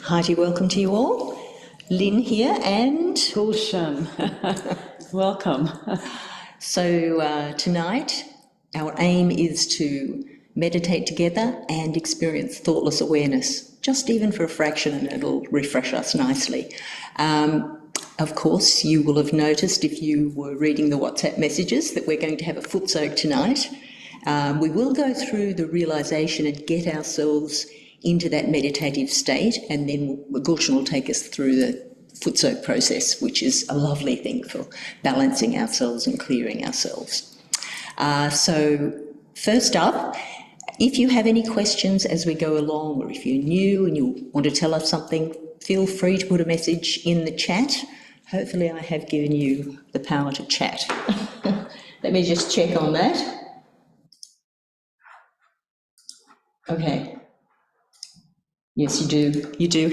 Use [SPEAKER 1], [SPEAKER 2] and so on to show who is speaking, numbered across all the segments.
[SPEAKER 1] Hearty welcome to you all. Lynn here and
[SPEAKER 2] Tulsham. Welcome.
[SPEAKER 1] So tonight our aim is to meditate together and experience thoughtless awareness, just even for a fraction, and it'll refresh us nicely. Of course, you will have noticed if you were reading the WhatsApp messages that we're going to have a foot soak tonight. We will go through the realisation and get ourselves into that meditative state, and then Gulshan will take us through the foot soak process, which is a lovely thing for balancing ourselves and clearing ourselves. So first up, if you have any questions as we go along, or if you're new and you want to tell us something, feel free to put a message in the chat. Hopefully I have given you the power to chat. Let me just check on that. Okay. Yes, you do.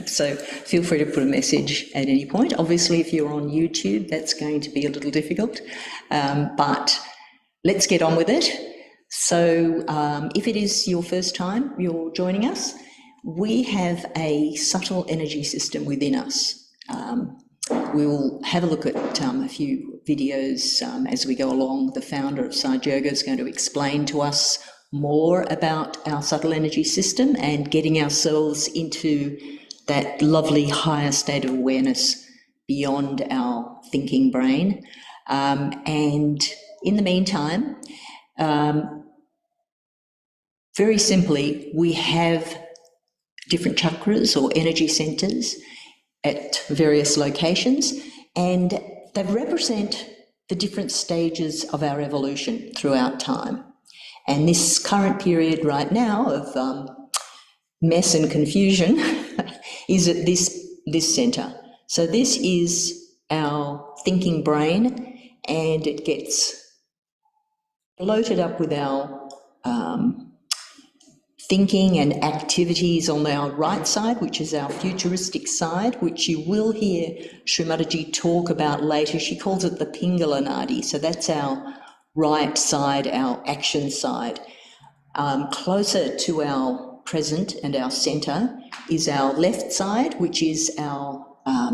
[SPEAKER 1] So feel free to put a message at any point. Obviously, if you're on YouTube, that's going to be a little difficult, but let's get on with it. So if it is your first time you're joining us, we have a subtle energy system within us. We'll have a look at a few videos as we go along. The founder of Sahaja Yoga is going to explain to us more about our subtle energy system and getting ourselves into that lovely higher state of awareness beyond our thinking brain. And in the meantime, very simply, we have different chakras or energy centers at various locations, and they represent the different stages of our evolution throughout time. And this current period right now of mess and confusion is at this center. So this is our thinking brain, and it gets loaded up with our thinking and activities on our right side, which is our futuristic side, which you will hear Shri Mataji talk about later. She calls it the Pingala Nadi. So that's our right side, our action side. Closer to our present and our centre is our left side, which is our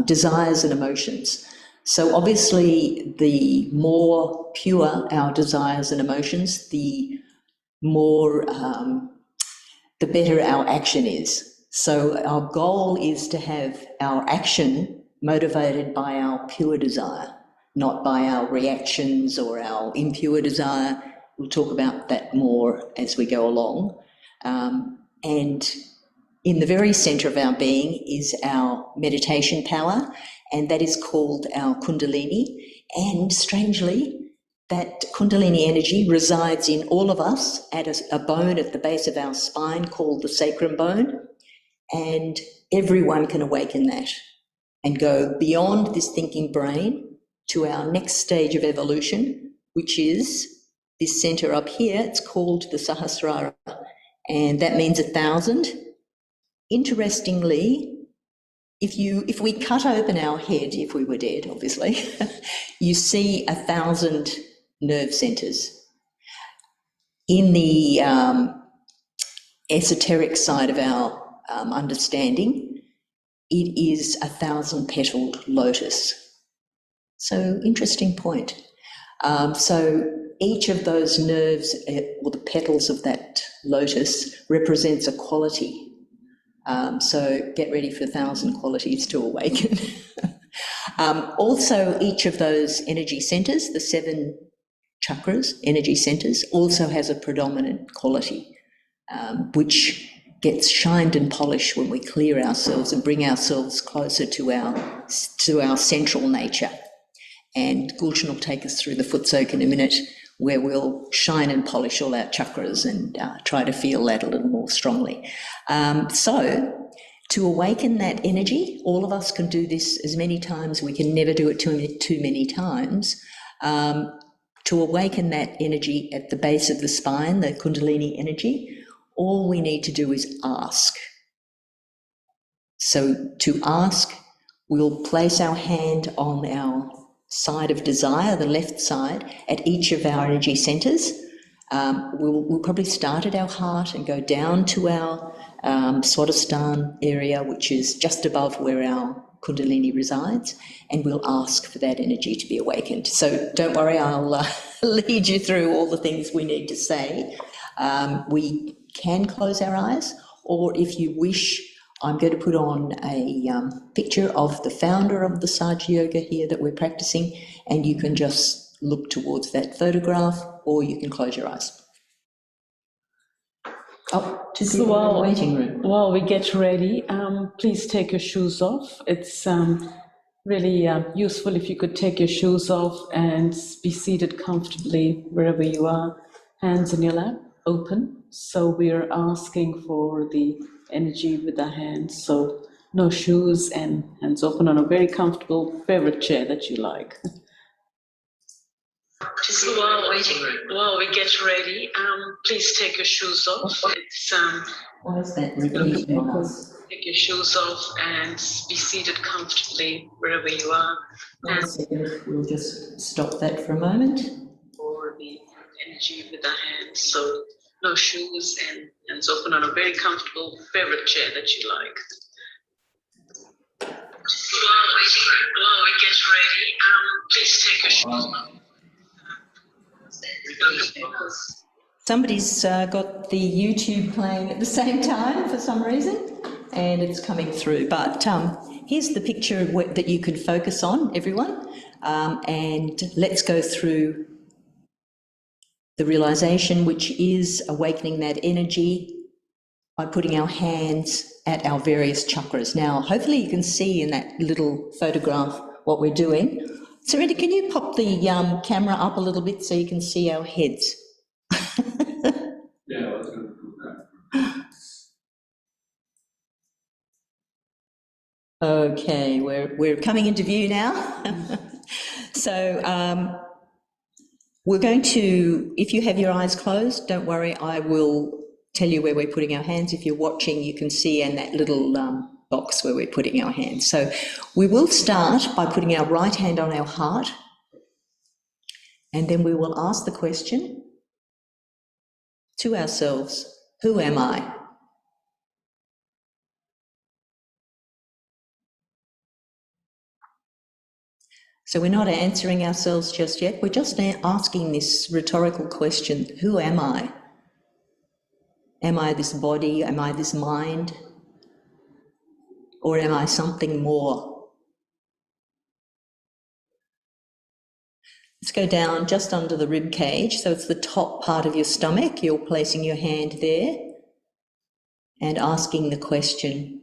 [SPEAKER 1] desires and emotions. So obviously the more pure our desires and emotions, the more the better our action is. So our goal is to have our action motivated by our pure desire, not by our reactions or our impure desire. We'll talk about that more as we go along. And in the very centre of our being is our meditation power, and that is called our Kundalini. And strangely, that Kundalini energy resides in all of us at a bone at the base of our spine called the sacrum bone, and everyone can awaken that and go beyond this thinking brain to our next stage of evolution, which is this centre up here. It's called the Sahasrara, and that means 1,000. Interestingly, if we cut open our head, if we were dead, obviously, you see 1,000 nerve centres. In the esoteric side of our understanding, it is 1,000-petaled lotus. So interesting point. So each of those nerves, or the petals of that lotus, represents a quality. So get ready for 1,000 qualities to awaken. Also, each of those energy centres, the 7 chakras, energy centres, also has a predominant quality, which gets shined and polished when we clear ourselves and bring ourselves closer to our central nature. And Gulshan will take us through the foot soak in a minute, where we'll shine and polish all our chakras and try to feel that a little more strongly. So to awaken that energy, all of us can do this as many times. We can never do it too many times. To awaken that energy at the base of the spine, the Kundalini energy, all we need to do is ask. So to ask, we'll place our hand on our side of desire, the left side, at each of our energy centres, We'll probably start at our heart and go down to our Swadhisthana area, which is just above where our Kundalini resides, and we'll ask for that energy to be awakened. So don't worry, I'll lead you through all the things we need to say. We can close our eyes, or if you wish, I'm going to put on a picture of the founder of the Sahaja Yoga here that we're practicing, and you can just look towards that photograph, or you can close your eyes. Oh, to the waiting room.
[SPEAKER 2] While we get ready, please take your shoes off. It's really useful if you could take your shoes off and be seated comfortably wherever you are, hands in your lap, open. So we are asking for the energy with our hands, so no shoes and hands open on a very comfortable favorite chair that you like. Just while we get ready, please take your shoes off. It's
[SPEAKER 1] Why is that repeating on us?
[SPEAKER 2] take your shoes off and be seated comfortably wherever you are.
[SPEAKER 1] 1 second, we'll just stop that for a moment.
[SPEAKER 2] For the energy with our hands, so no shoes and hands open on a very comfortable favorite chair that you like. While we get ready, please take your shoes off.
[SPEAKER 1] Somebody's got the YouTube playing at the same time for some reason, and it's coming through. But here's the picture that you can focus on, everyone, and let's go through the realization, which is awakening that energy by putting our hands at our various chakras. Now, hopefully you can see in that little photograph what we're doing. Sarita, can you pop the camera up a little bit so you can see our heads?
[SPEAKER 3] Yeah, I was going to do that.
[SPEAKER 1] Okay, we're coming into view now. So we're going to, if you have your eyes closed, don't worry, I will tell you where we're putting our hands. If you're watching, you can see in that little box where we're putting our hands. So we will start by putting our right hand on our heart, and then we will ask the question to ourselves, who am I? So we're not answering ourselves just yet, we're just asking this rhetorical question, who am I? Am I this body? Am I this mind? Or am I something more? Let's go down just under the rib cage, so it's the top part of your stomach. You're placing your hand there and asking the question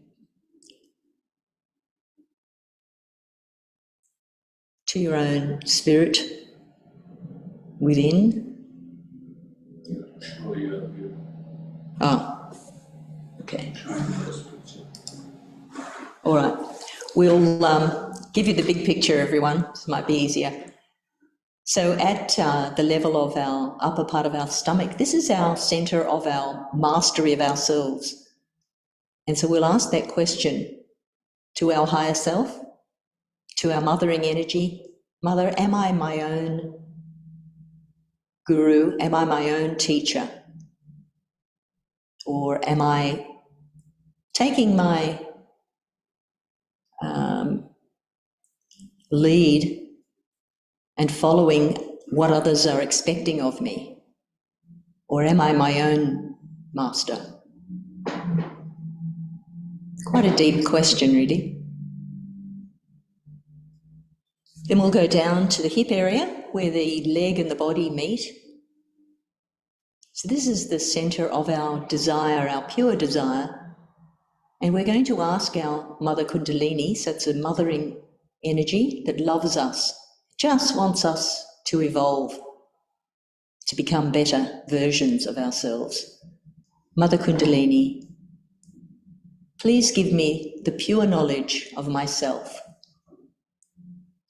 [SPEAKER 1] to your own spirit within. Oh, okay. All right. We'll give you the big picture, everyone. This might be easier. So at the level of our upper part of our stomach, this is our centre of our mastery of ourselves. And so we'll ask that question to our higher self, to our mothering energy. Mother, am I my own guru? Am I my own teacher? Or am I taking my lead and following what others are expecting of me? Or am I my own master? Quite a deep question, really. Then we'll go down to the hip area where the leg and the body meet. So this is the centre of our desire, our pure desire. And we're going to ask our Mother Kundalini, so it's a mothering energy that loves us, just wants us to evolve, to become better versions of ourselves. Mother Kundalini, please give me the pure knowledge of myself.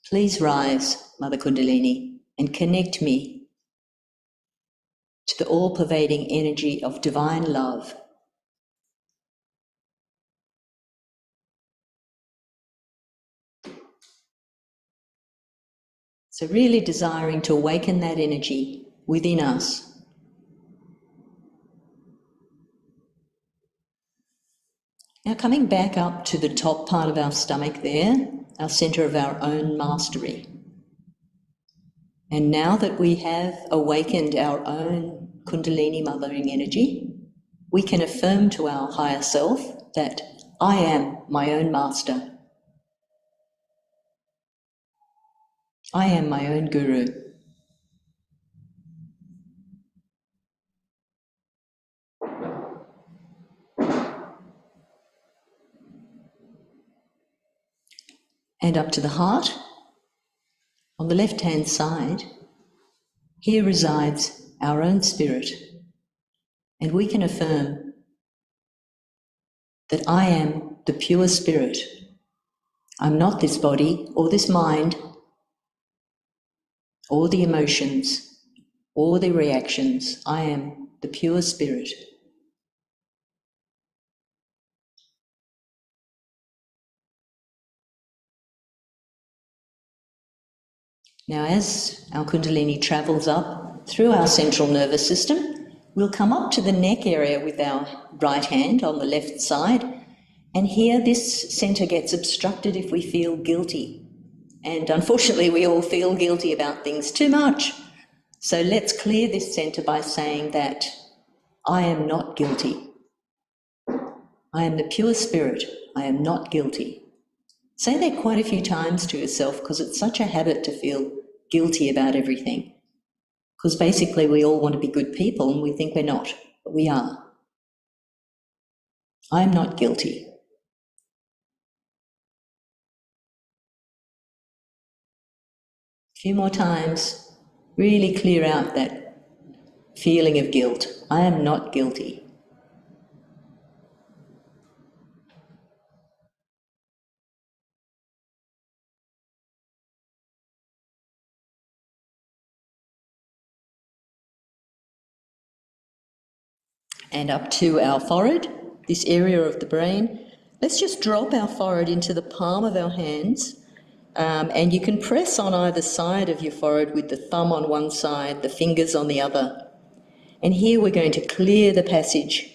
[SPEAKER 1] Please rise, Mother Kundalini, and connect me to the all-pervading energy of divine love. So really desiring to awaken that energy within us Now coming back up to the top part of our stomach there, our centre of our own mastery. And now that we have awakened our own Kundalini mothering energy, we can affirm to our higher self that I am my own master. I am my own guru. And up to the heart, on the left-hand side, here resides our own spirit. And we can affirm that I am the pure spirit. I'm not this body or this mind or the emotions or the reactions. I am the pure spirit. Now, as our Kundalini travels up through our central nervous system, we'll come up to the neck area with our right hand on the left side, and here this centre gets obstructed if we feel guilty. And unfortunately, we all feel guilty about things too much. So let's clear this centre by saying that I am not guilty. I am the pure spirit. I am not guilty. Say that quite a few times to yourself, because it's such a habit to feel guilty about everything. Because basically we all want to be good people and we think we're not, but we are. I'm not guilty. A few more times, really clear out that feeling of guilt. I am not guilty. And up to our forehead, this area of the brain. Let's just drop our forehead into the palm of our hands, and you can press on either side of your forehead with the thumb on one side, the fingers on the other. And here we're going to clear the passage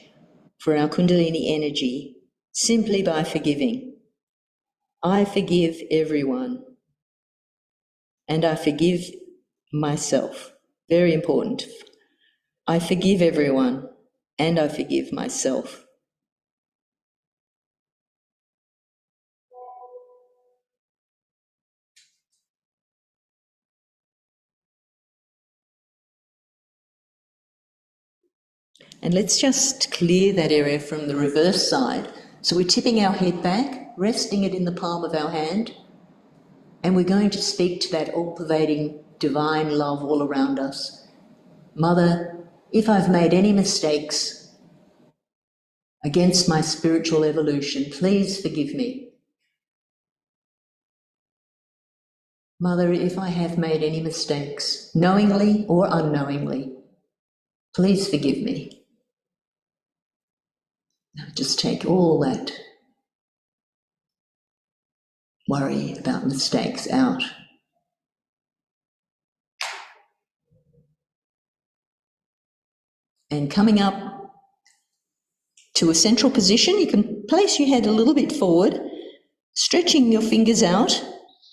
[SPEAKER 1] for our Kundalini energy simply by forgiving. I forgive everyone, and I forgive myself. Very important. I forgive everyone, and I forgive myself. And let's just clear that area from the reverse side. So we're tipping our head back, resting it in the palm of our hand, and we're going to speak to that all-pervading divine love all around us. Mother, if I've made any mistakes against my spiritual evolution, please forgive me. Mother, if I have made any mistakes, knowingly or unknowingly, please forgive me. Now just take all that worry about mistakes out. And coming up to a central position, you can place your head a little bit forward, stretching your fingers out,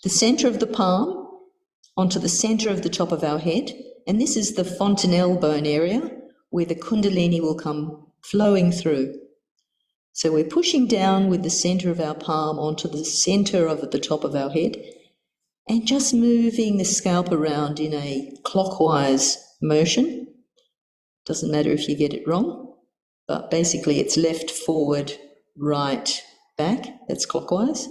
[SPEAKER 1] the centre of the palm onto the centre of the top of our head. And this is the fontanelle bone area where the Kundalini will come flowing through. So we're pushing down with the centre of our palm onto the centre of the top of our head and just moving the scalp around in a clockwise motion. Doesn't matter if you get it wrong, but basically it's left, forward, right, back. That's clockwise.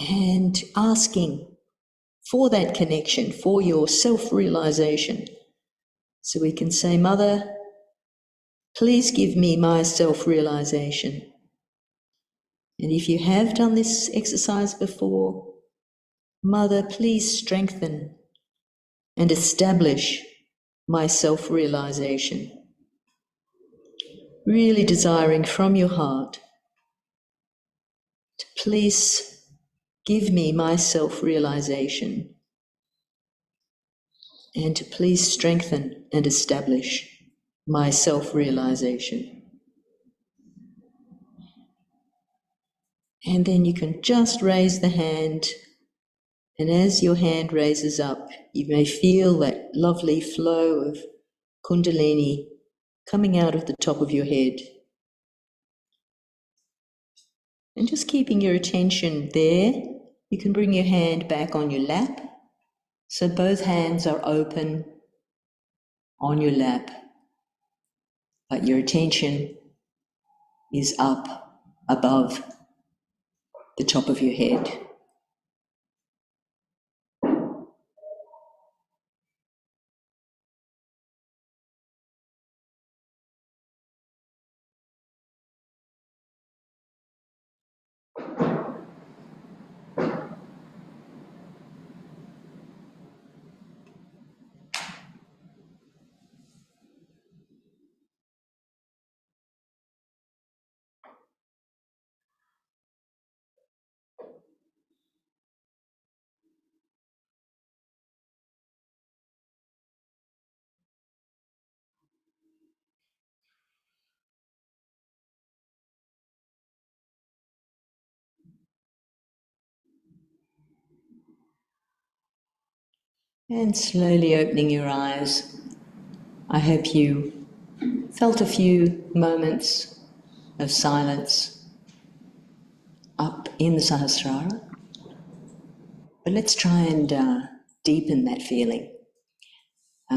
[SPEAKER 1] And asking for that connection, for your self-realisation. So we can say, Mother, please give me my self-realisation. And if you have done this exercise before, Mother, please strengthen and establish my self-realisation. Really desiring from your heart to please give me my self-realisation and to please strengthen and establish my self-realisation. And then you can just raise the hand, and as your hand raises up, you may feel that lovely flow of Kundalini coming out of the top of your head. And just keeping your attention there, you can bring your hand back on your lap, so both hands are open on your lap, but your attention is up above the top of your head. And slowly opening your eyes, I hope you felt a few moments of silence up in the Sahasrara. But let's try and deepen that feeling.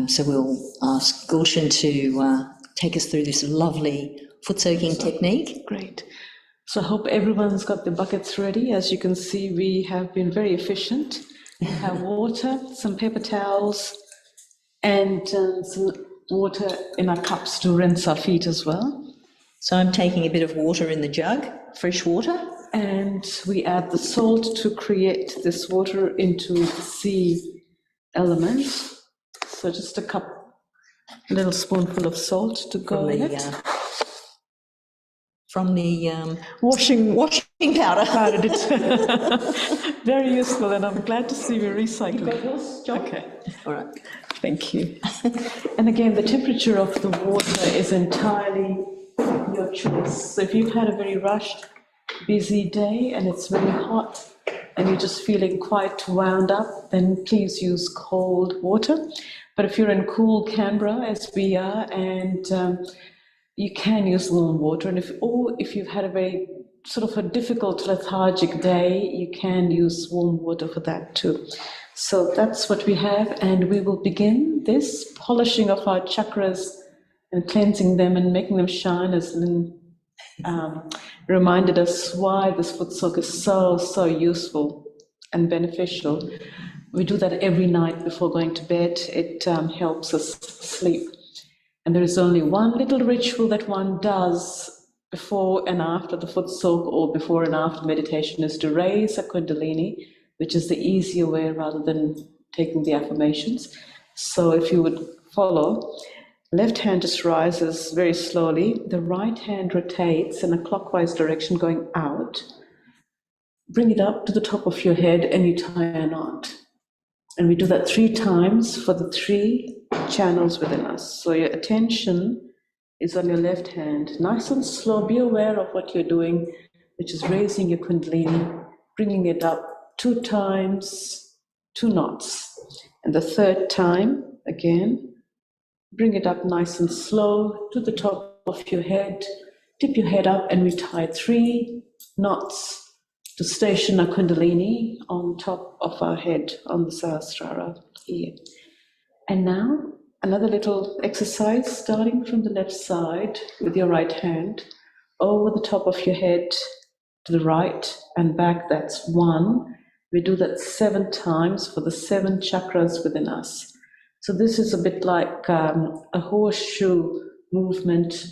[SPEAKER 1] So we'll ask Gulshan to take us through this lovely foot-soaking technique.
[SPEAKER 2] Great. So I hope everyone's got the buckets ready. As you can see, we have been very efficient. We have water, some paper towels, and some water in our cups to rinse our feet as well.
[SPEAKER 1] So I'm taking a bit of water in the jug, fresh water.
[SPEAKER 2] And we add the salt to create this water into the sea element. So just a little spoonful of salt to go in it.
[SPEAKER 1] From the washing powder.
[SPEAKER 2] Very useful, and I'm glad to see we're recycling.
[SPEAKER 1] You got yours, John?
[SPEAKER 2] Okay.
[SPEAKER 1] All right.
[SPEAKER 2] Thank you. And again, the temperature of the water is entirely your choice. So if you've had a very rushed, busy day and it's very hot and you're just feeling quite wound up, then please use cold water. But if you're in cool Canberra, as we are, and you can use warm water. And if you've had a very sort of a difficult lethargic day, you can use warm water for that too. So that's what we have, and we will begin this polishing of our chakras and cleansing them and making them shine, as Lynn reminded us why this foot soak is so useful and beneficial. We do that every night before going to bed. It helps us sleep. And there is only one little ritual that one does before and after the foot soak, or before and after meditation, is to raise a Kundalini, which is the easier way rather than taking the affirmations. So if you would follow, left hand just rises very slowly, the right hand rotates in a clockwise direction going out. Bring it up to the top of your head and you tie a knot. And we do that 3 times for the 3 channels within us. So your attention is on your left hand. Nice and slow, be aware of what you're doing, which is raising your Kundalini, bringing it up 2 times, 2 knots. And the 3rd time, again, bring it up nice and slow to the top of your head, tip your head up, and we tie 3 knots to station our Kundalini on top of our head on the Sahasrara here. And now, another little exercise, starting from the left side with your right hand, over the top of your head to the right and back, that's 1. We do that 7 times for the 7 chakras within us. So this is a bit like a horseshoe movement,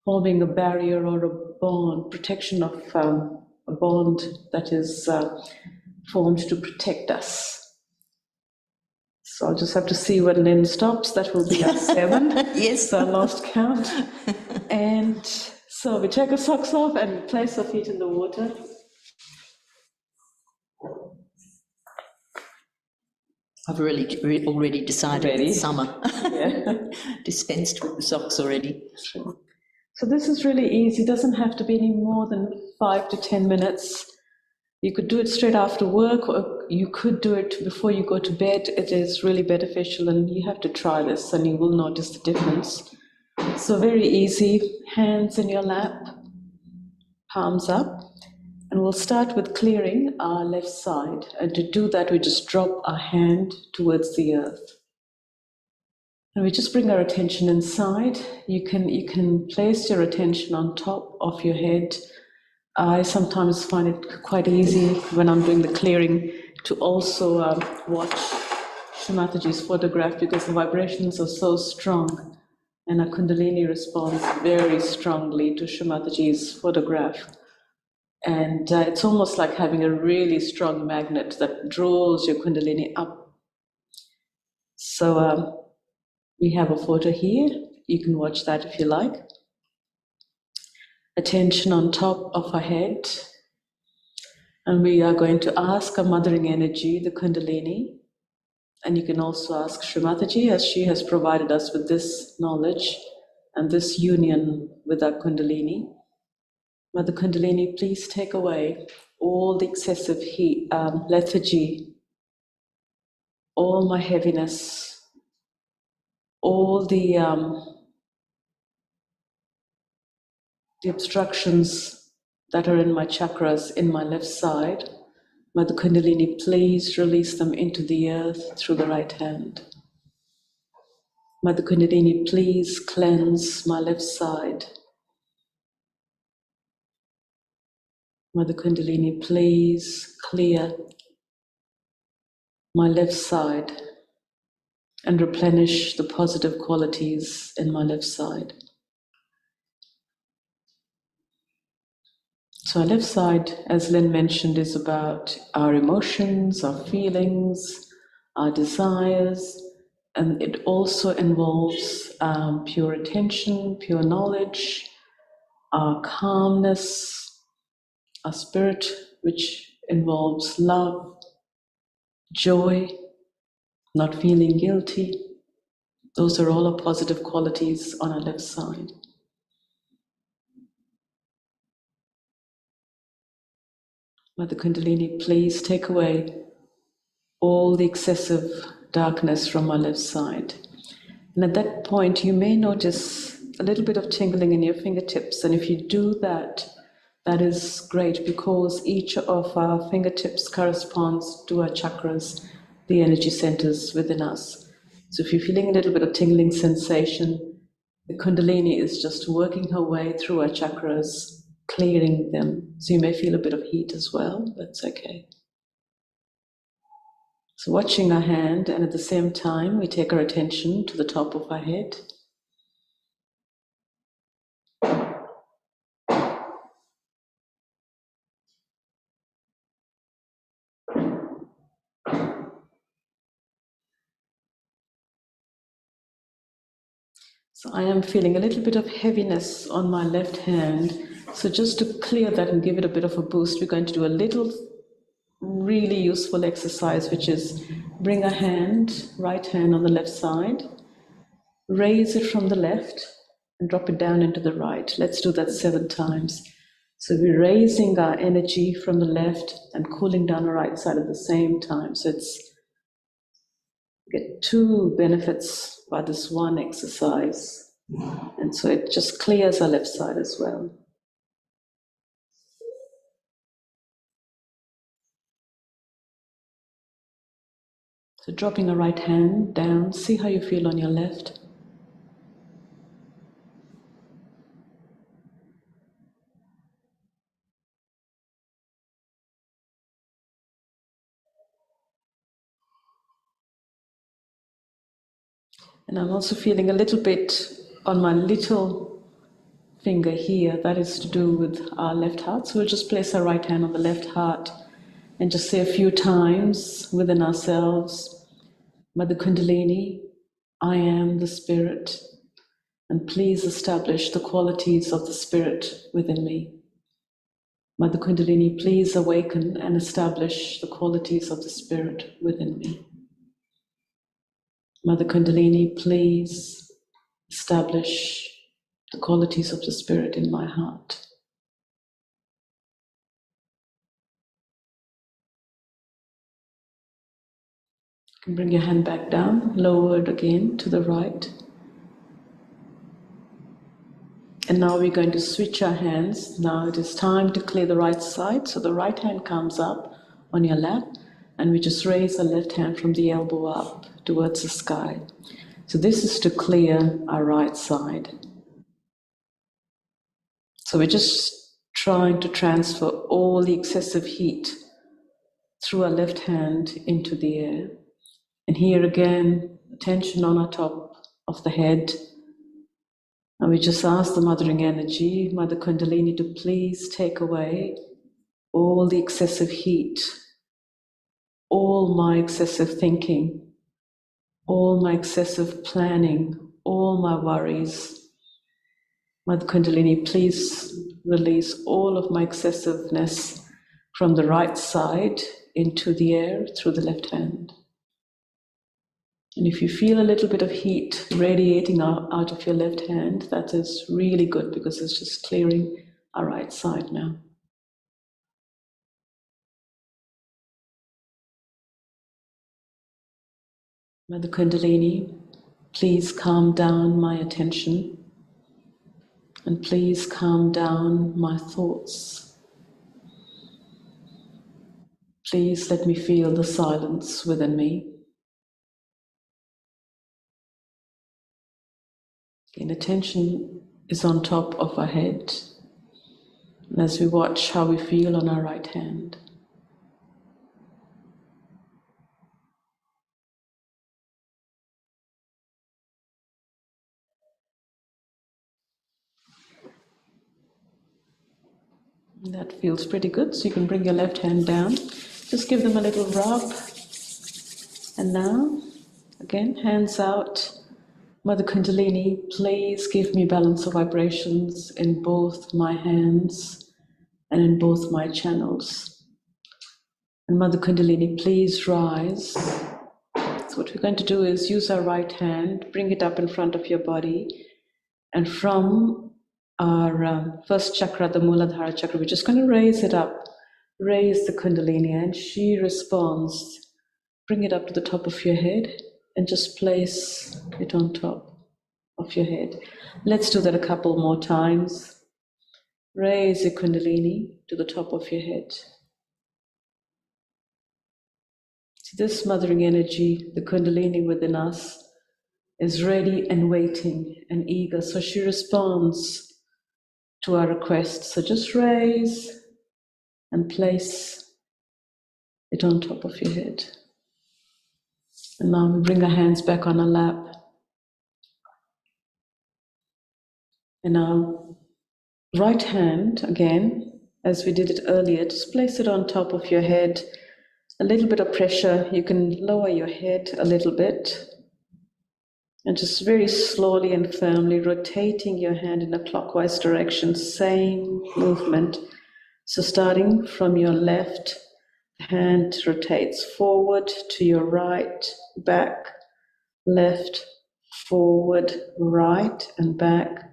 [SPEAKER 2] forming a barrier or a bond, protection of a bond that is formed to protect us. So I'll just have to see when Lynn stops. That will be our 7.
[SPEAKER 1] Yes.
[SPEAKER 2] So I lost count. And so we take our socks off and place our feet in the water.
[SPEAKER 1] I've already decided it's summer.
[SPEAKER 2] Yeah.
[SPEAKER 1] Dispensed with the socks already.
[SPEAKER 2] Sure. So this is really easy. It doesn't have to be any more than 5 to 10 minutes. You could do it straight after work, or you could do it before you go to bed. It is really beneficial, and you have to try this and you will notice the difference. So very easy, hands in your lap, palms up, and we'll start with clearing our left side. And to do that, we just drop our hand towards the earth. And we just bring our attention inside. You can place your attention on top of your head. I sometimes find it quite easy when I'm doing the clearing to also watch Shri Mataji's photograph, because the vibrations are so strong and our Kundalini responds very strongly to Shri Mataji's photograph. And it's almost like having a really strong magnet that draws your Kundalini up. So we have a photo here. You can watch that if you like. Attention on top of our head. And we are going to ask our mothering energy, the Kundalini. And you can also ask Shri Mataji, as she has provided us with this knowledge and this union with our Kundalini. Mother Kundalini, please take away all the excessive heat, lethargy, all my heaviness, all the obstructions that are in my chakras in my left side. Mother Kundalini, please release them into the earth through the right hand. Mother Kundalini, please cleanse my left side. Mother Kundalini, please clear my left side and replenish the positive qualities in my left side. So our left side, as Lynn mentioned, is about our emotions, our feelings, our desires, and it also involves pure attention, pure knowledge, our calmness, our spirit, which involves love, joy, not feeling guilty. Those are all our positive qualities on our left side. Mother Kundalini, please take away all the excessive darkness from my left side. And at that point, you may notice a little bit of tingling in your fingertips. And if you do that, that is great, because each of our fingertips corresponds to our chakras, the energy centers within us. So if you're feeling a little bit of tingling sensation, the Kundalini is just working her way through our chakras, clearing them. So you may feel a bit of heat as well, but it's okay. So watching our hand, and at the same time, we take our attention to the top of our head. So I am feeling a little bit of heaviness on my left hand. So just to clear that and give it a bit of a boost, we're going to do a little really useful exercise, which is bring a hand, right hand on the left side, raise it from the left and drop it down into the right. Let's do that 7 times. So we're raising our energy from the left and cooling down the right side at the same time. So it's get 2 benefits by this one exercise. And so it just clears our left side as well. So dropping a right hand down, see how you feel on your left. And I'm also feeling a little bit on my little finger here. That is to do with our left heart. So we'll just place our right hand on the left heart and just say a few times within ourselves, Mother Kundalini, I am the Spirit, and please establish the qualities of the Spirit within me. Mother Kundalini, please awaken and establish the qualities of the Spirit within me. Mother Kundalini, please establish the qualities of the Spirit in my heart. You can bring your hand back down, lowered again to the right. And now we're going to switch our hands. Now it is time to clear the right side. So the right hand comes up on your lap, and we just raise the left hand from the elbow up towards the sky. So this is to clear our right side. So we're just trying to transfer all the excessive heat through our left hand into the air. And here again, tension on our top of the head. And we just ask the mothering energy, Mother Kundalini, to please take away all the excessive heat, all my excessive thinking, all my excessive planning, all my worries. Mother Kundalini, please release all of my excessiveness from the right side into the air through the left hand. And if you feel a little bit of heat radiating out of your left hand, that is really good because it's just clearing our right side now. Mother Kundalini, please calm down my attention and please calm down my thoughts. Please let me feel the silence within me. Again, attention is on top of our head, and as we watch how we feel on our right hand. That feels pretty good, so you can bring your left hand down. Just give them a little rub. And now, again, hands out. Mother Kundalini, please give me balance of vibrations in both my hands and in both my channels. And Mother Kundalini, please rise. So what we're going to do is use our right hand, bring it up in front of your body, and from our first chakra, the Muladhara chakra, we're just going to raise it up, raise the Kundalini, and she responds. Bring it up to the top of your head and just place it on top of your head. Let's do that a couple more times. Raise the Kundalini to the top of your head. So this mothering energy, the Kundalini within us, is ready and waiting and eager. So she responds to our request. So just raise and place it on top of your head. And now we bring our hands back on our lap. And our right hand, again, as we did it earlier, just place it on top of your head. A little bit of pressure. You can lower your head a little bit. And just very slowly and firmly rotating your hand in a clockwise direction, same movement. So starting from your left, the hand rotates forward to your right, back, left, forward, right, and back.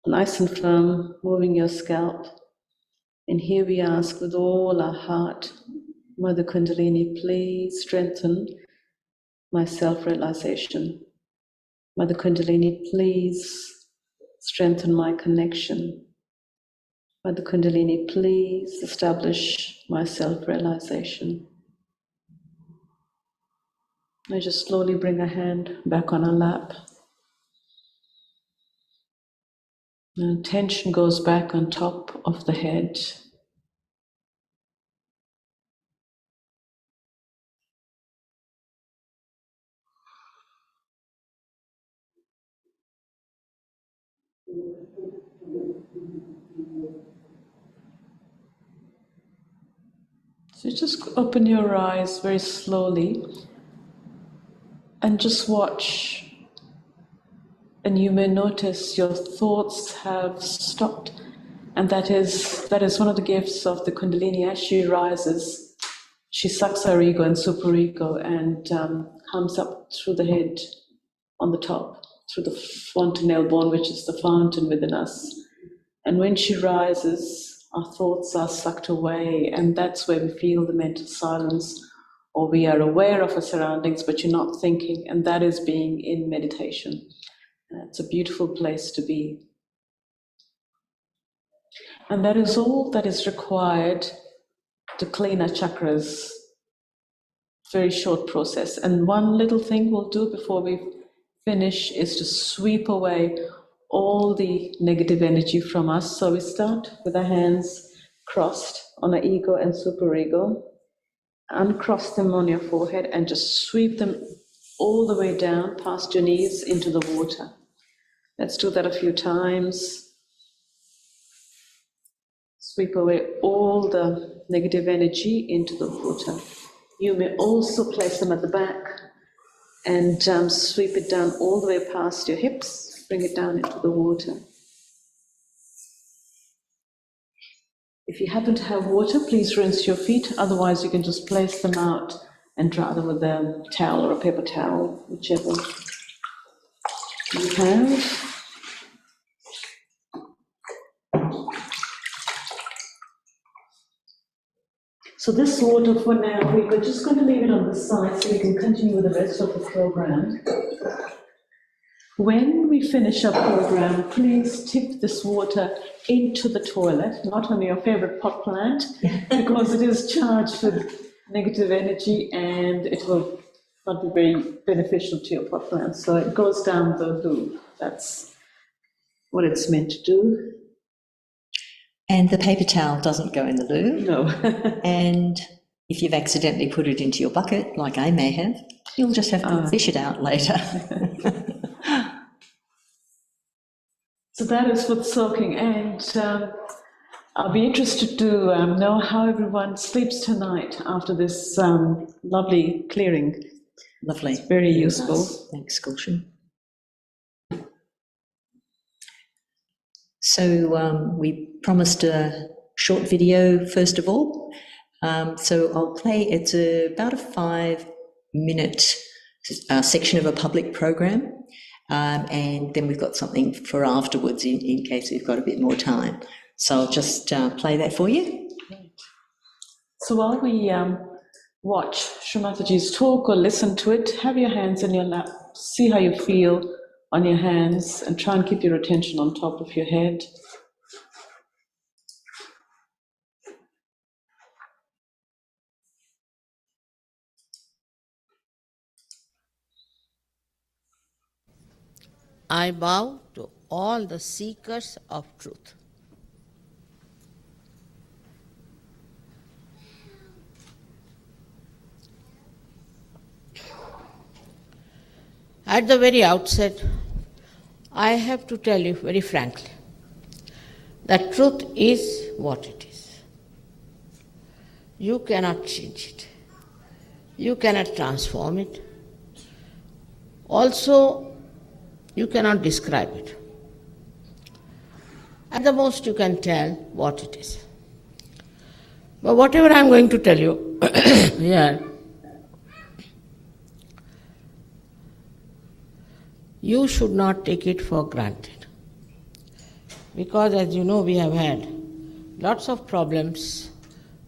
[SPEAKER 2] Nice and firm, moving your scalp. And here we ask with all our heart, Mother Kundalini, please strengthen my self-realization. Mother Kundalini, please strengthen my connection. Mother Kundalini, please establish my self-realization. I just slowly bring a hand back on her lap. And tension goes back on top of the head. So just open your eyes very slowly and just watch. And you may notice your thoughts have stopped. And that is one of the gifts of the Kundalini. As she rises, she sucks our ego and superego and comes up through the head on the top. through the fontanelle bone, which is the fountain within us. And when she rises, our thoughts are sucked away, and that's where we feel the mental silence, or we are aware of our surroundings, but you're not thinking, and that is being in meditation. It's a beautiful place to be. And that is all that is required to clean our chakras. Very short process. And one little thing we'll do before we finish is to sweep away all the negative energy from us. So we start with our hands crossed on our ego and superego. Uncross them on your forehead and just sweep them all the way down past your knees into the water. Let's do that a few times. Sweep away all the negative energy into the water. You may also place them at the back and sweep it down all the way past your hips, bring it down into the water. If you happen to have water, please rinse your feet, otherwise you can just place them out and dry them with a towel or a paper towel, whichever you have. So this water for now, we're just going to leave it on the side so we can continue with the rest of the program. When we finish our program, please tip this water into the toilet, not on your favorite pot plant, because it is charged with negative energy and it will not be very beneficial to your pot plant. So it goes down the loo. That's what it's meant to do.
[SPEAKER 1] And the paper towel doesn't go in the loo.
[SPEAKER 2] No.
[SPEAKER 1] And if you've accidentally put it into your bucket, like I may have, you'll just have to fish it out later.
[SPEAKER 2] So that is Footsoaking, and I'll be interested to know how everyone sleeps tonight after this lovely clearing.
[SPEAKER 1] Lovely.
[SPEAKER 2] It's very useful.
[SPEAKER 1] Nice. Thanks, Gulshan. So we promised a short video first of all. So I'll play, it's about a 5-minute section of a public program. And then we've got something for afterwards in case we've got a bit more time. So I'll just play that for you.
[SPEAKER 2] So while we watch Shri Mataji's talk or listen to it, have your hands in your lap, see how you feel on your hands, and try and keep your attention on top of your head.
[SPEAKER 4] I bow to all the seekers of truth. At the very outset, I have to tell you very frankly that truth is what it is. You cannot change it. You cannot transform it. Also, you cannot describe it. At the most, you can tell what it is. But whatever I am going to tell you here, you should not take it for granted. Because as you know, we have had lots of problems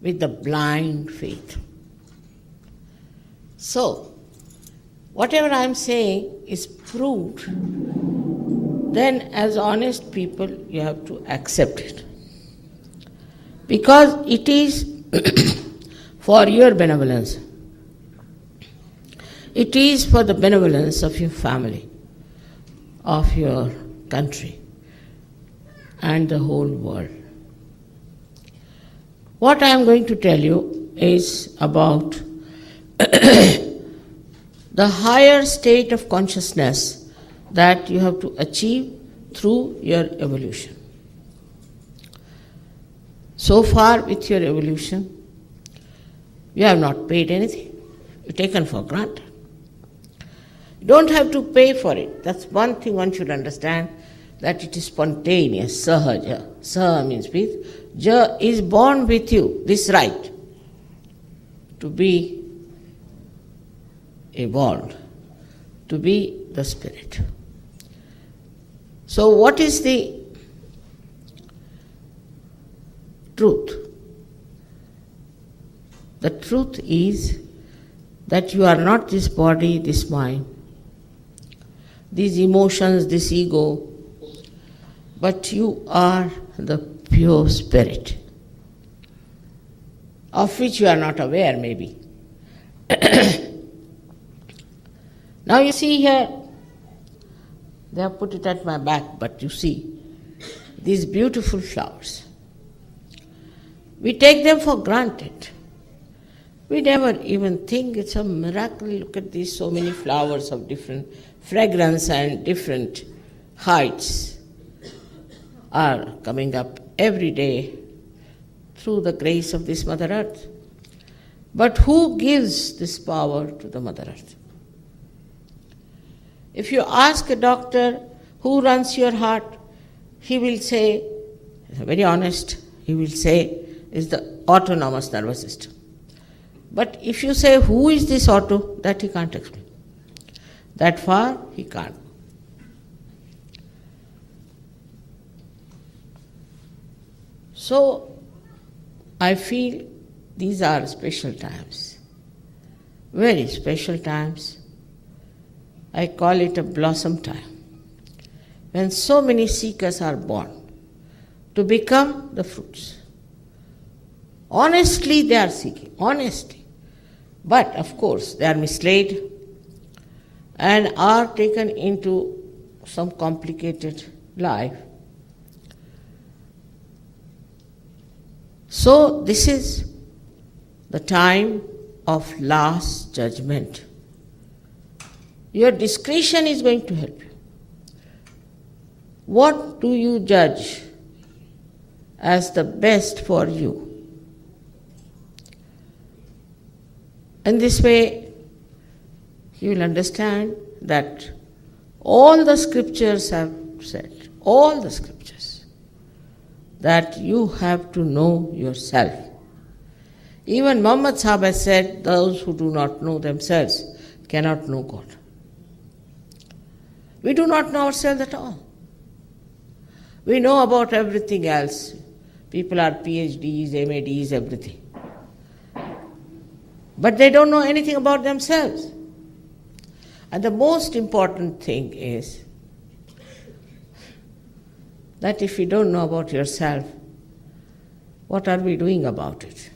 [SPEAKER 4] with the blind faith. So, whatever I am saying is proved, then as honest people you have to accept it. Because it is for your benevolence. It is for the benevolence of your family, of your country, and the whole world. What I am going to tell you is about the higher state of consciousness that you have to achieve through your evolution. So far with your evolution, you have not paid anything. You've taken for granted. You don't have to pay for it. That's one thing one should understand, that it is spontaneous, Sahaja. Saha means with, Ja is born with you, this right to be evolved, to be the spirit. So, what is the truth? The truth is that you are not this body, this mind, these emotions, this ego, but you are the pure spirit, of which you are not aware, maybe. Now you see here, they have put it at my back, but you see, these beautiful flowers. We take them for granted. We never even think it's a miracle. Look at these so many flowers of different fragrance and different heights are coming up every day through the grace of this Mother Earth. But who gives this power to the Mother Earth? If you ask a doctor who runs your heart, he will say, very honest, he will say, is the autonomous nervous system. But if you say, who is this auto, that he can't explain. That far, he can't. So, I feel these are special times, very special times. I call it a blossom time, when so many seekers are born to become the fruits. Honestly, they are seeking, honestly. But of course, they are misled and are taken into some complicated life. So, this is the time of last judgment. Your discretion is going to help you. What do you judge as the best for you? In this way, you will understand that all the scriptures have said, all the scriptures, that you have to know yourself. Even Muhammad Sahib has said, those who do not know themselves cannot know God. We do not know ourselves at all. We know about everything else. People are PhDs, MADs, everything. But they don't know anything about themselves. And the most important thing is that if you don't know about yourself, what are we doing about it?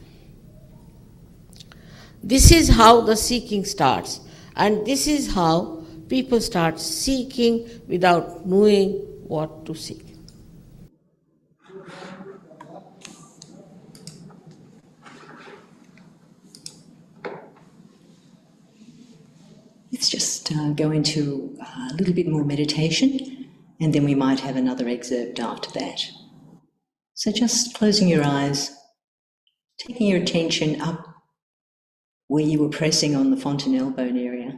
[SPEAKER 4] This is how the seeking starts, and this is how people start seeking without knowing what to seek.
[SPEAKER 1] Let's just go into a little bit more meditation, and then we might have another excerpt after that. So just closing your eyes, taking your attention up where you were pressing on the fontanelle bone area.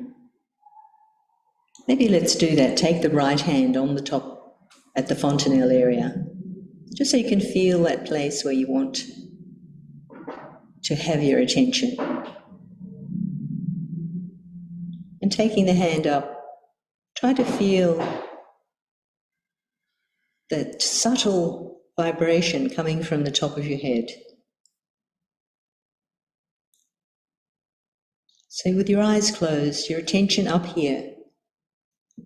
[SPEAKER 1] Maybe let's do that. Take the right hand on the top at the fontanelle area, just so you can feel that place where you want to have your attention. And taking the hand up, try to feel that subtle vibration coming from the top of your head. So with your eyes closed, your attention up here,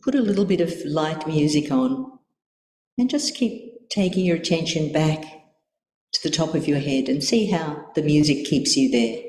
[SPEAKER 1] put a little bit of light music on and just keep taking your attention back to the top of your head and see how the music keeps you there.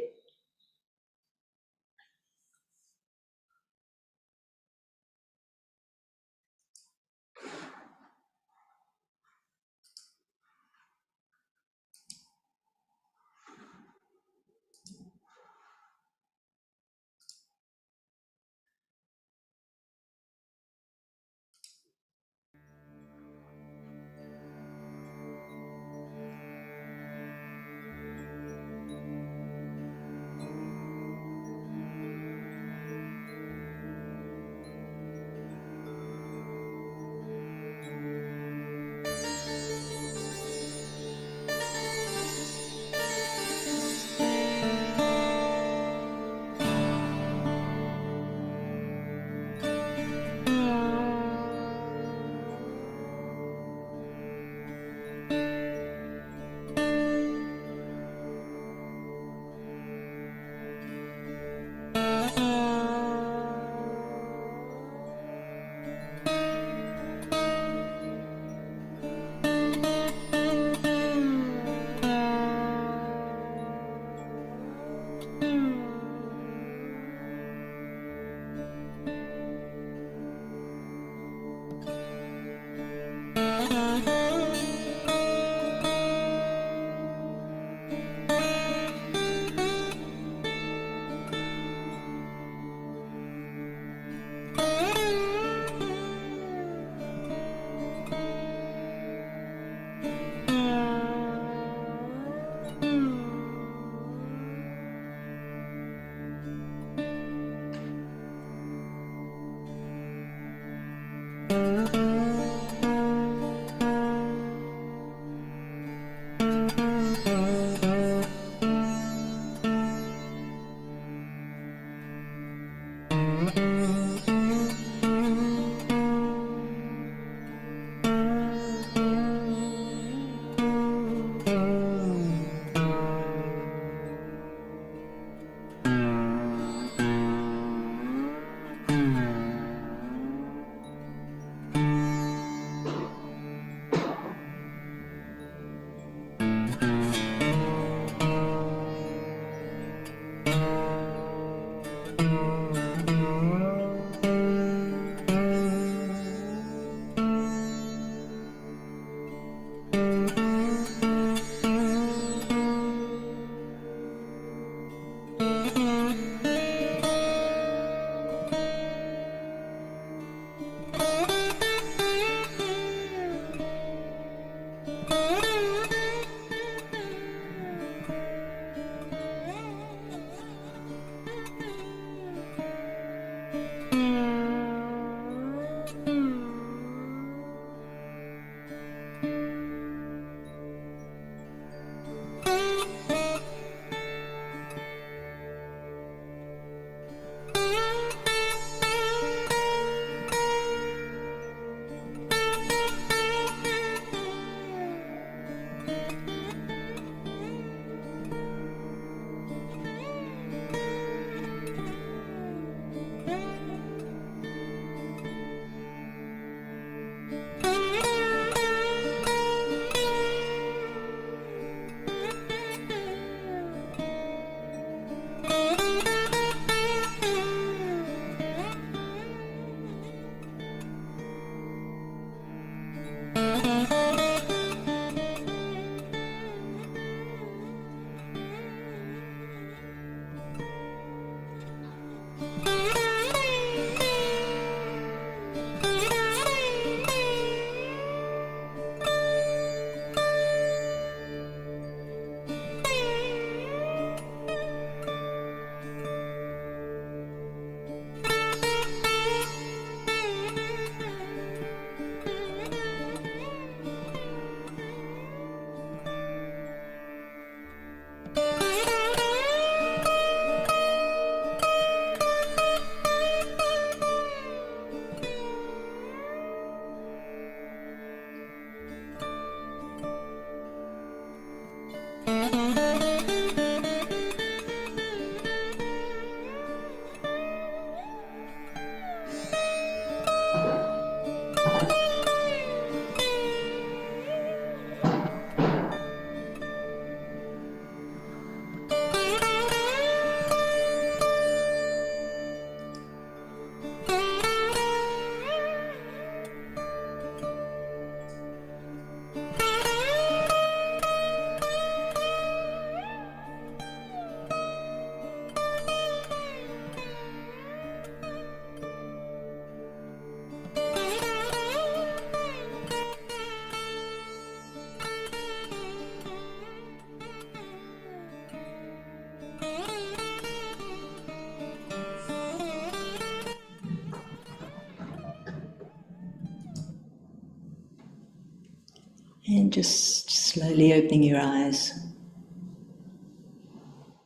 [SPEAKER 1] And just slowly opening your eyes.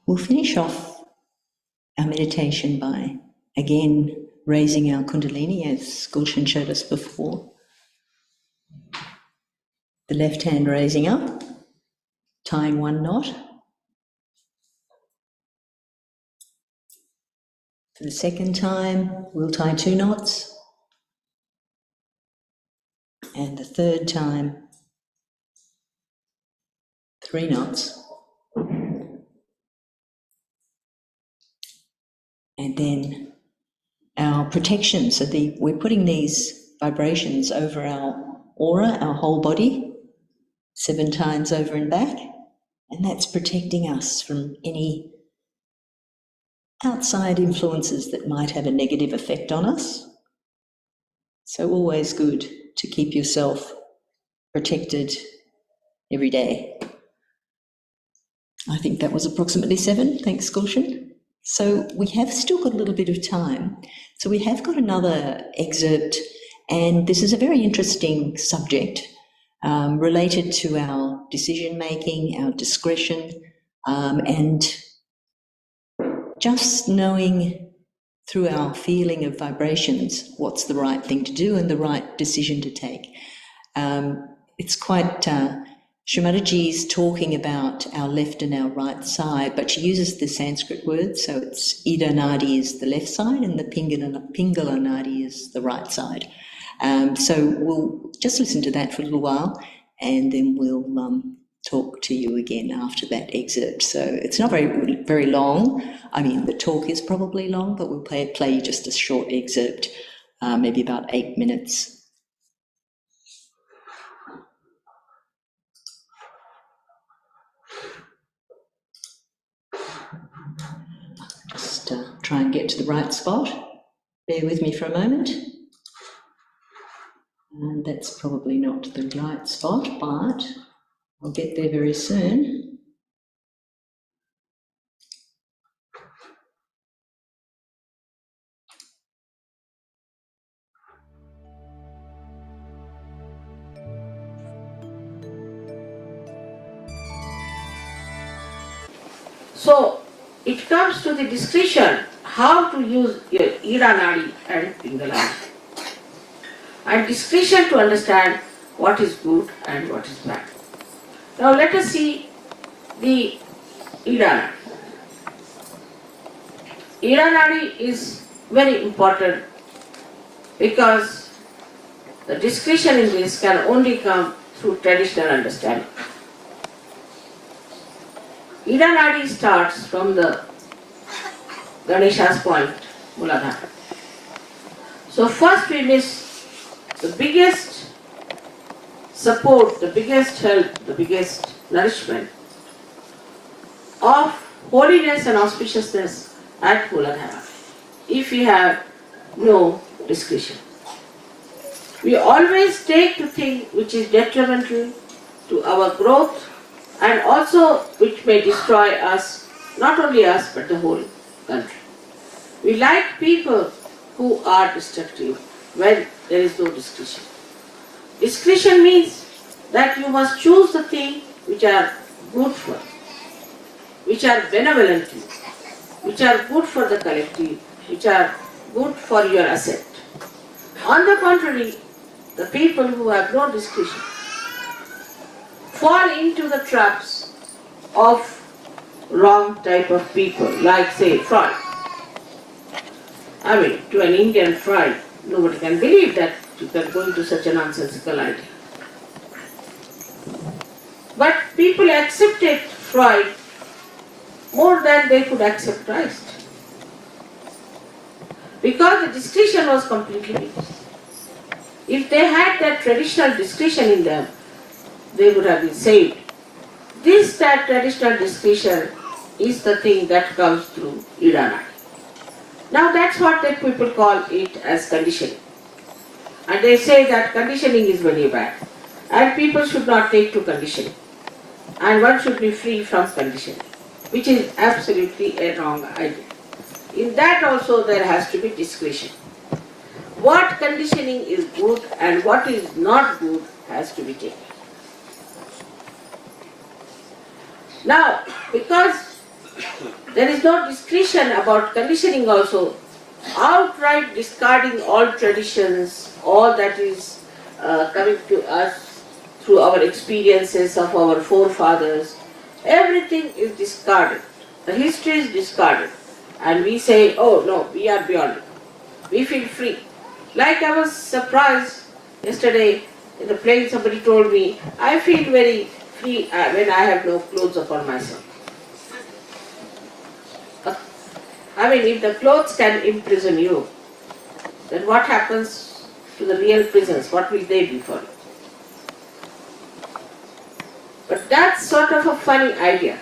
[SPEAKER 1] We'll finish off our meditation by, again, raising our Kundalini as Gulshan showed us before. The left hand raising up, tying one knot. For the second time, we'll tie 2 knots. And the third time, 3 knots. And then our protection, so we're putting these vibrations over our aura, our whole body, 7 times over and back, and that's protecting us from any outside influences that might have a negative effect on us. So always good to keep yourself protected every day. I think that was approximately 7. Thanks, Gulshan. So we have still got a little bit of time. So we have got another excerpt, and this is a very interesting subject related to our decision-making, our discretion, and just knowing through our feeling of vibrations what's the right thing to do and the right decision to take. It's quite... Shri Mataji is talking about our left and our right side, but she uses the Sanskrit word, so it's Ida Nadi is the left side and the Pingala Nadi is the right side. So we'll just listen to that for a little while and then we'll talk talk to you again after that excerpt. So it's not very long. I mean, the talk is probably long, but we'll play you just a short excerpt, maybe about 8 minutes. Just try and get to the right spot. Bear with me for a moment. And that's probably not the right spot, but I'll get there very soon.
[SPEAKER 4] So it comes to the discretion how to use your Ida Nadi and Pingala Nadi. And discretion to understand what is good and what is bad. Now let us see the Ida Nadi. Ida Nadi is very important because the discretion in this can only come through traditional understanding. Ida Nadi starts from the Ganesha's point, Muladhara. So first we miss the biggest support, the biggest help, the biggest nourishment of holiness and auspiciousness at Muladhara, if we have no discretion. We always take the thing which is detrimental to our growth and also which may destroy us, not only us but the whole country. We like people who are destructive when there is no discretion. Discretion means that you must choose the things which are good for, which are benevolent, which are good for the collective, which are good for your asset. On the contrary, the people who have no discretion fall into the traps of wrong type of people, like say Freud. I mean, to an Indian Freud, nobody can believe that you can go into such a nonsensical idea. But people accepted Freud more than they could accept Christ. Because the discretion was completely missed. If they had that traditional discretion in them, they would have been saved. That traditional discretion is the thing that comes through Ida Nadi. Now that's what that people call it as conditioning. And they say that conditioning is very bad. And people should not take to conditioning. And one should be free from conditioning, which is absolutely a wrong idea. In that also there has to be discretion. What conditioning is good and what is not good has to be taken. Now, because there is no discretion about conditioning also, outright discarding all traditions, all that is coming to us through our experiences of our forefathers, everything is discarded. The history is discarded. And we say, oh no, we are beyond it. We feel free. Like I was surprised yesterday in the plane, somebody told me, I feel very free when I have no clothes upon myself. I mean, if the clothes can imprison you, then what happens to the real prisons? What will they be for you? But that sort of a funny idea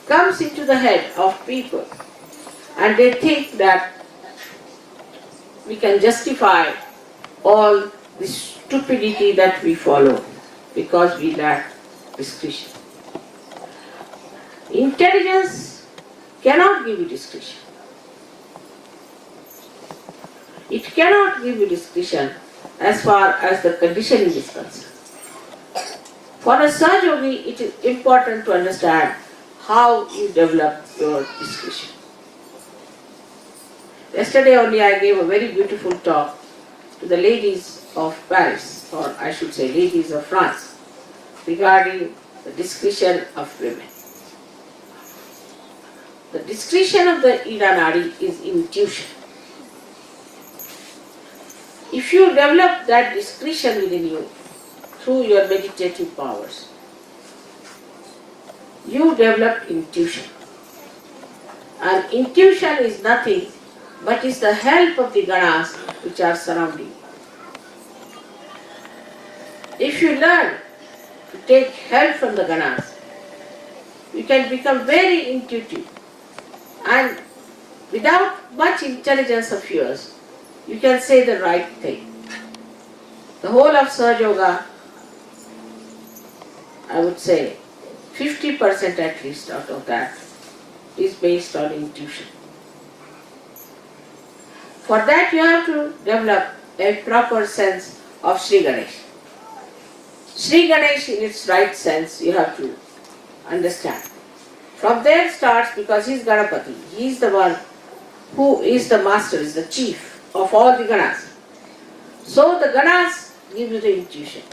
[SPEAKER 4] comes into the head of people, and they think that we can justify all the stupidity that we follow because we lack discretion. Intelligence cannot give you discretion. It cannot give you discretion as far as the conditioning is concerned. For a Sahaja Yogi, it is important to understand how you develop your discretion. Yesterday only I gave a very beautiful talk to the ladies of Paris, or I should say ladies of France, regarding the discretion of women. The discretion of the Ida Nadi is intuition. If you develop that discretion within you through your meditative powers, you develop intuition. And intuition is nothing but is the help of the ganas which are surrounding you. If you learn to take help from the ganas, you can become very intuitive, and without much intelligence of yours, you can say the right thing. The whole of Sahaja Yoga, I would say 50% at least out of that is based on intuition. For that you have to develop a proper sense of Shri Ganesh. Shri Ganesh in its right sense you have to understand. From there starts, because he is Ganapati, he is the one who is the master, is the chief of all the ganas. So the ganas give you the intuition.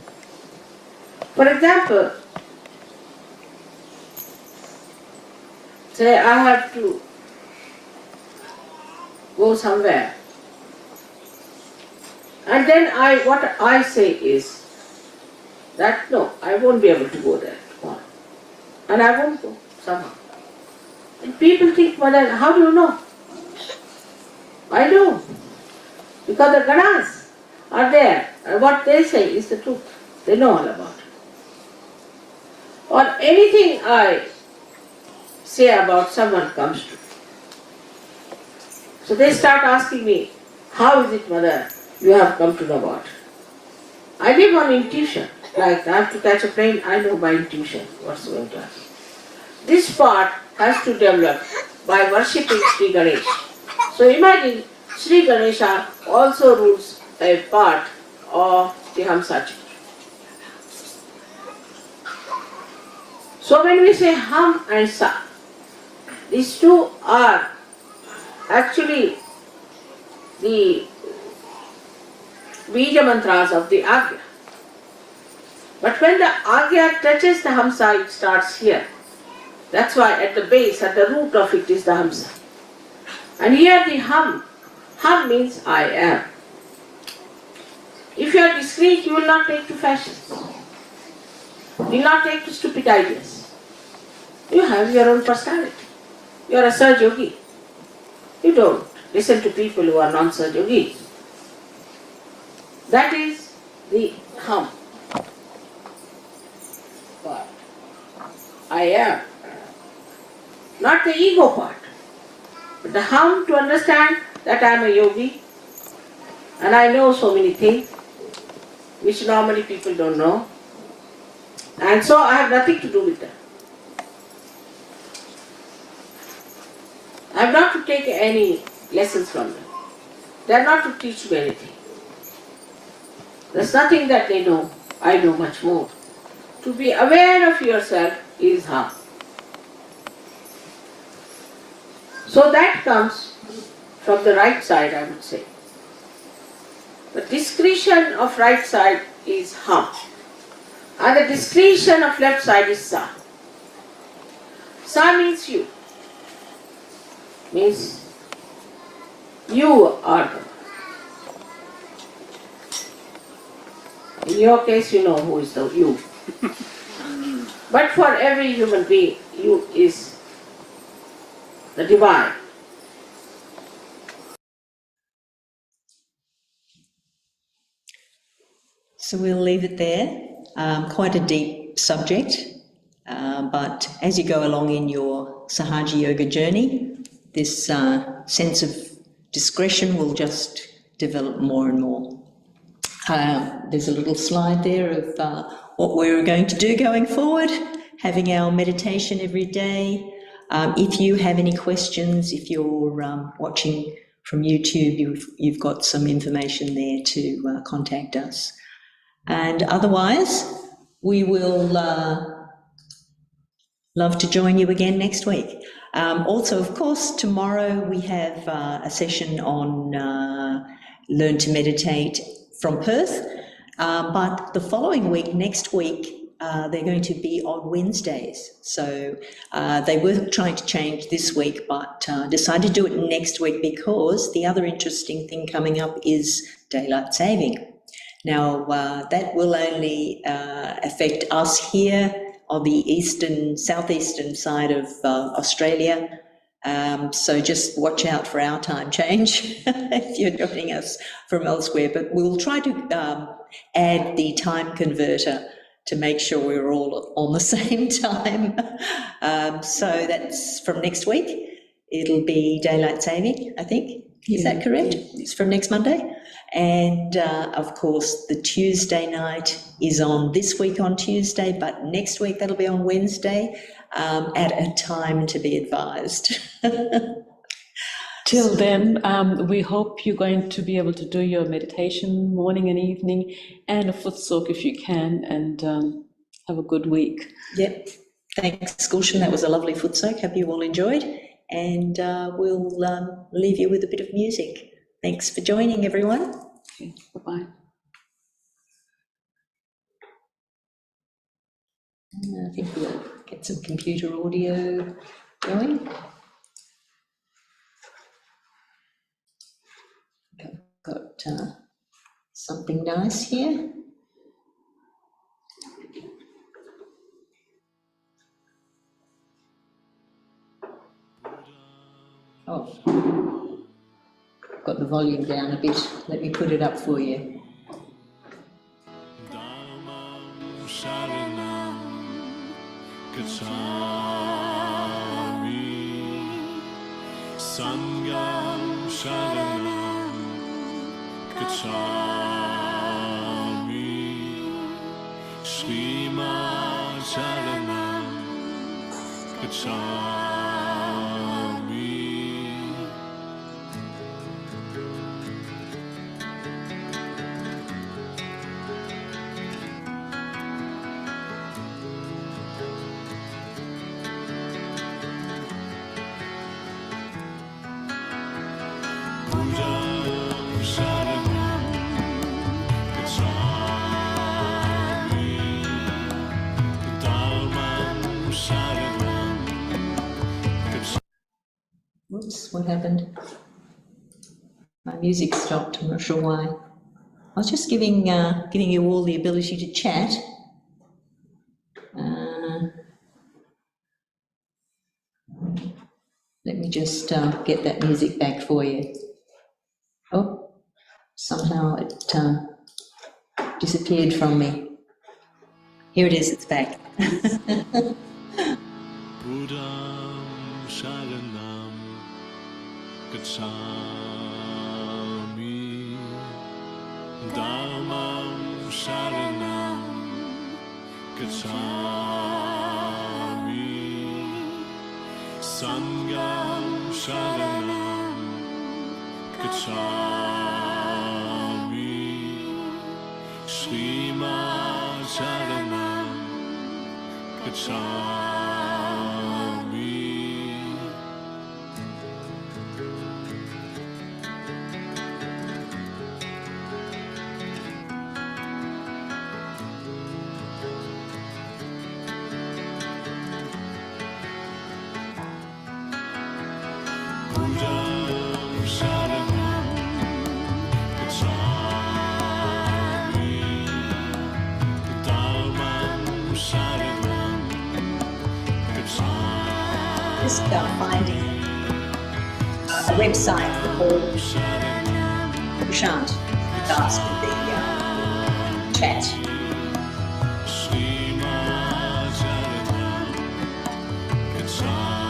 [SPEAKER 4] For example, say I have to go somewhere, and then what I say is that no, I won't be able to go there tomorrow, and I won't go somehow. And people think, Mother, how do you know? I know, because the ganas are there, and what they say is the truth. They know all about it. Or anything I say about someone comes to. So they start asking me, how is it, Mother, you have come to know about it? I live on intuition. Like I have to catch a plane, I know by intuition what's going to happen. This part has to develop by worshipping Sri Ganesh. So imagine Sri Ganesha also rules a part of the Hamsachi. So when we say Ham and Sa, these two are actually the Bija mantras of the Agya. But when the Agya touches the Hamsa, it starts here. That's why at the base, at the root of it is the Hamsa. And here the Hum. Hum means I am. If you are discreet, you will not take to fashions. You will not take to stupid ideas. You have your own personality. You are a Sahaja Yogi. You don't listen to people who are non-Sahaja Yogis. That is the Hum. But I am. Not the ego part. But the Hum, to understand that I am a yogi and I know so many things which normally people don't know, and so I have nothing to do with them. I have not to take any lessons from them. They are not to teach me anything. There's nothing that they know, I know much more. To be aware of yourself is Hum. So that comes from the right side, I would say. The discretion of right side is Hum. And the discretion of left side is Sa. Sa means you. Means you are the one. In your case, you know who is the you. But for every human being, you is the divine.
[SPEAKER 1] So we'll leave it there. Quite a deep subject, but as you go along in your Sahaja Yoga journey, this sense of discretion will just develop more and more. There's a little slide there of what we're going to do going forward, having our meditation every day. If you have any questions, if you're watching from YouTube, you've got some information there to contact us. And otherwise, we will love to join you again next week. Also, of course, tomorrow we have a session on Learn to Meditate from Perth, but the following week, next week, they're going to be on Wednesdays. So they were trying to change this week, but decided to do it next week because the other interesting thing coming up is daylight saving. Now, that will only affect us here on the southeastern side of Australia. So just watch out for our time change if you're joining us from elsewhere. But we'll try to add the time converter to make sure we're all on the same time. So that's from next week. It'll be daylight saving, I think. Is that correct? It's from next Monday. And of course, the Tuesday night is on this week on Tuesday, but next week that'll be on Wednesday at a time to be advised.
[SPEAKER 2] Till then, we hope you're going to be able to do your meditation morning and evening and a foot soak if you can, and have a good week.
[SPEAKER 1] Yep. Thanks, Gulshan. That was a lovely foot soak. Hope you all enjoyed. And we'll leave you with a bit of music. Thanks for joining, everyone.
[SPEAKER 2] Okay, bye-bye.
[SPEAKER 1] I think we'll get some computer audio going. I've got something nice here. Oh, got the volume down a bit. Let me put it up for you.
[SPEAKER 5] Sangam Sharanam Gacchami Shri Mataji Gacchami
[SPEAKER 1] Whoops, what happened? My music stopped, I'm not sure why. I was just giving you all the ability to chat. Let me just get that music back for you. Oh, somehow it disappeared from me. Here it is, it's back.
[SPEAKER 5] Buddham Sharanam Gacchami Dhammam Sharanam Gacchami Sangam Sharanam Gacchami Shri Mataji Gacchami Buddham Sharanam Gacchami Dhammam Sharanam Gacchami
[SPEAKER 1] Just finding a website for Prashant and ask for the chat.
[SPEAKER 5] Shri Mataji Gacchami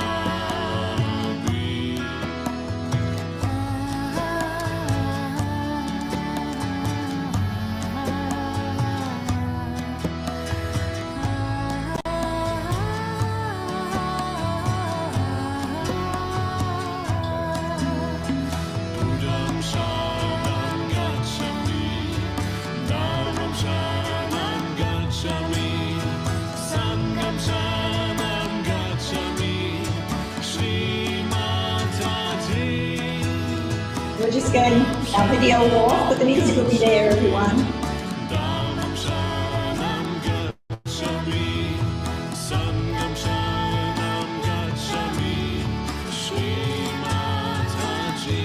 [SPEAKER 5] Buddham Sharanam Gacchami Dhammam Sharanam Gacchami Sangam Sharanam Gacchami Shri Mataji
[SPEAKER 1] We're just going, our video off, but the music will be there, everyone.
[SPEAKER 5] Dhammam Sharanam Gacchami Sangam Sharanam Gacchami Shri Mataji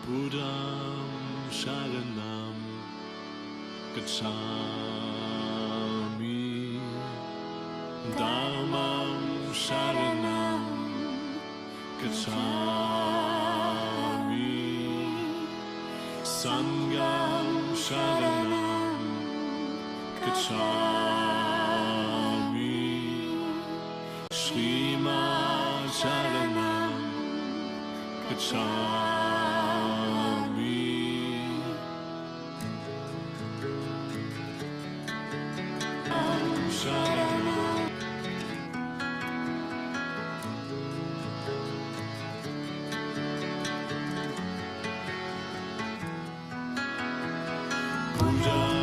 [SPEAKER 5] Buddham Sharanam Gacchami, Dhammam Sharanam Gacchami, Sangham Sharanam Gacchami, Shri Mataji Gacchami. Sharanam. Buddha